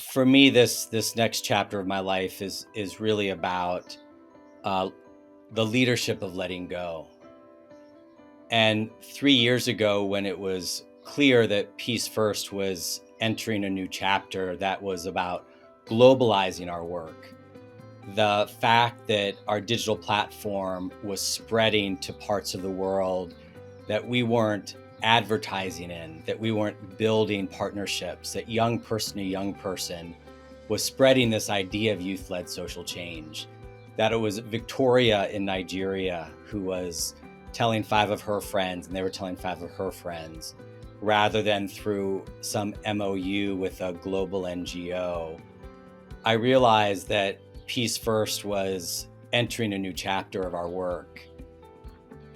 For me, this next chapter of my life is really about uh, the leadership of letting go. And 3 years ago, when it was clear that Peace First was entering a new chapter that was about globalizing our work, the fact that our digital platform was spreading to parts of the world that we weren't advertising in, that we weren't building partnerships, that young person to young person was spreading this idea of youth-led social change, that it was Victoria in Nigeria who was telling 5 of her friends and they were telling 5 of her friends, rather than through some MOU with a global NGO. I realized that Peace First was entering a new chapter of our work.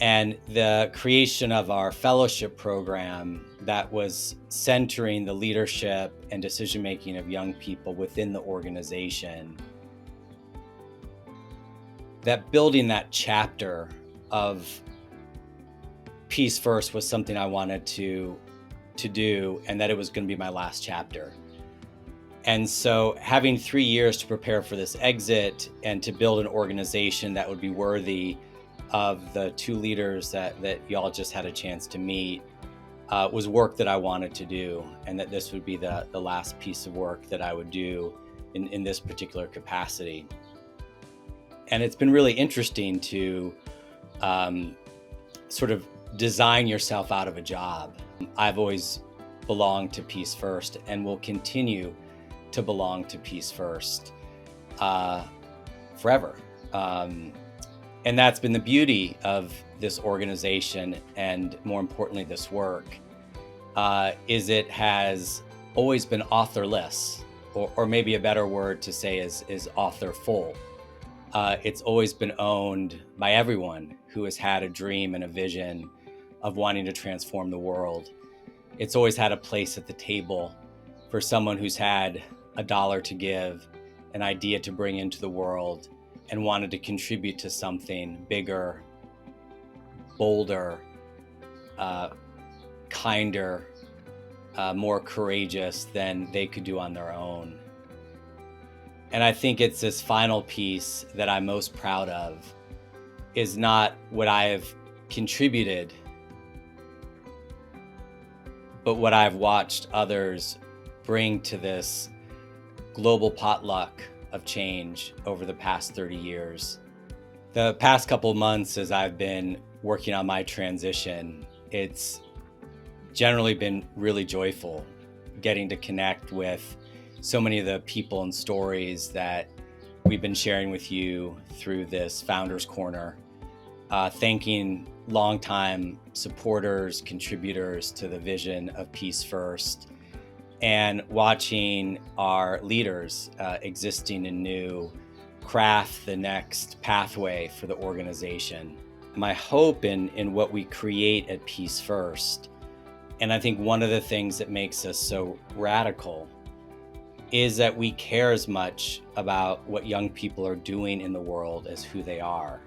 And the creation of our fellowship program that was centering the leadership and decision-making of young people within the organization, that building that chapter of Peace First was something I wanted to do, and that it was going to be my last chapter. And so having 3 years to prepare for this exit and to build an organization that would be worthy of the 2 leaders that y'all just had a chance to meet was work that I wanted to do, and that this would be the last piece of work that I would do in this particular capacity. And it's been really interesting to sort of design yourself out of a job. I've always belonged to Peace First and will continue to belong to Peace First forever. And that's been the beauty of this organization, and more importantly, this work, is it has always been authorless, or maybe a better word to say is authorful. It's always been owned by everyone who has had a dream and a vision of wanting to transform the world. It's always had a place at the table for someone who's had a dollar to give, an idea to bring into the world, and wanted to contribute to something bigger, bolder, kinder, more courageous than they could do on their own. And I think it's this final piece that I'm most proud of, is not what I have contributed, but what I've watched others bring to this global potluck of change over the past 30 years. The past couple of months, as I've been working on my transition, it's generally been really joyful getting to connect with so many of the people and stories that we've been sharing with you through this Founders Corner, thanking longtime supporters, contributors to the vision of Peace First, and watching our leaders existing in new craft the next pathway for the organization. My hope in what we create at Peace First, and I think one of the things that makes us so radical, is that we care as much about what young people are doing in the world as who they are,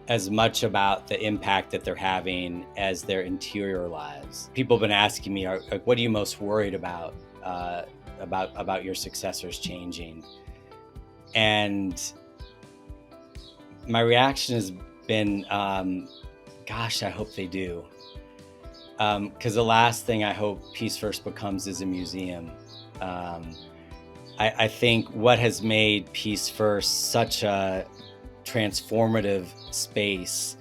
as much about the impact that they're having as their interior lives. People have been asking me, what are you most worried about your successors changing? And my reaction has been, gosh, I hope they do. Because the last thing I hope Peace First becomes is a museum. I think what has made Peace First such a transformative space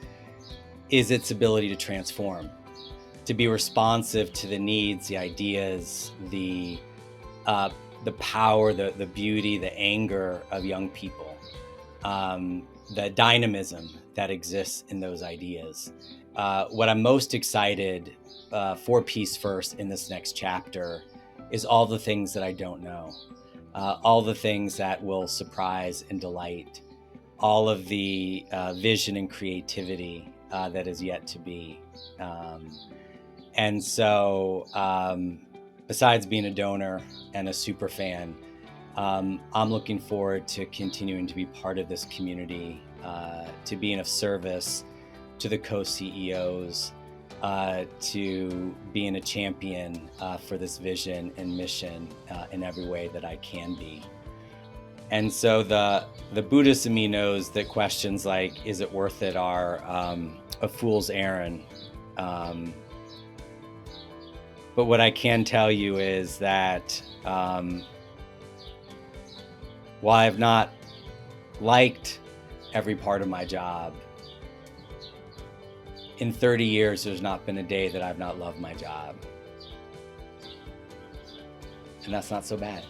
is its ability to transform, to be responsive to the needs, the ideas, the power, the beauty, the anger of young people, the dynamism that exists in those ideas. What I'm most excited for Peace First in this next chapter is all the things that I don't know, all the things that will surprise and delight, all of the vision and creativity that is yet to be. And so besides being a donor and a super fan, I'm looking forward to continuing to be part of this community, to being of service to the co-CEOs, to being a champion for this vision and mission in every way that I can be. And so the Buddhist in me knows that questions like, is it worth it, are a fool's errand. But what I can tell you is that while I've not liked every part of my job, in 30 years, there's not been a day that I've not loved my job. And that's not so bad.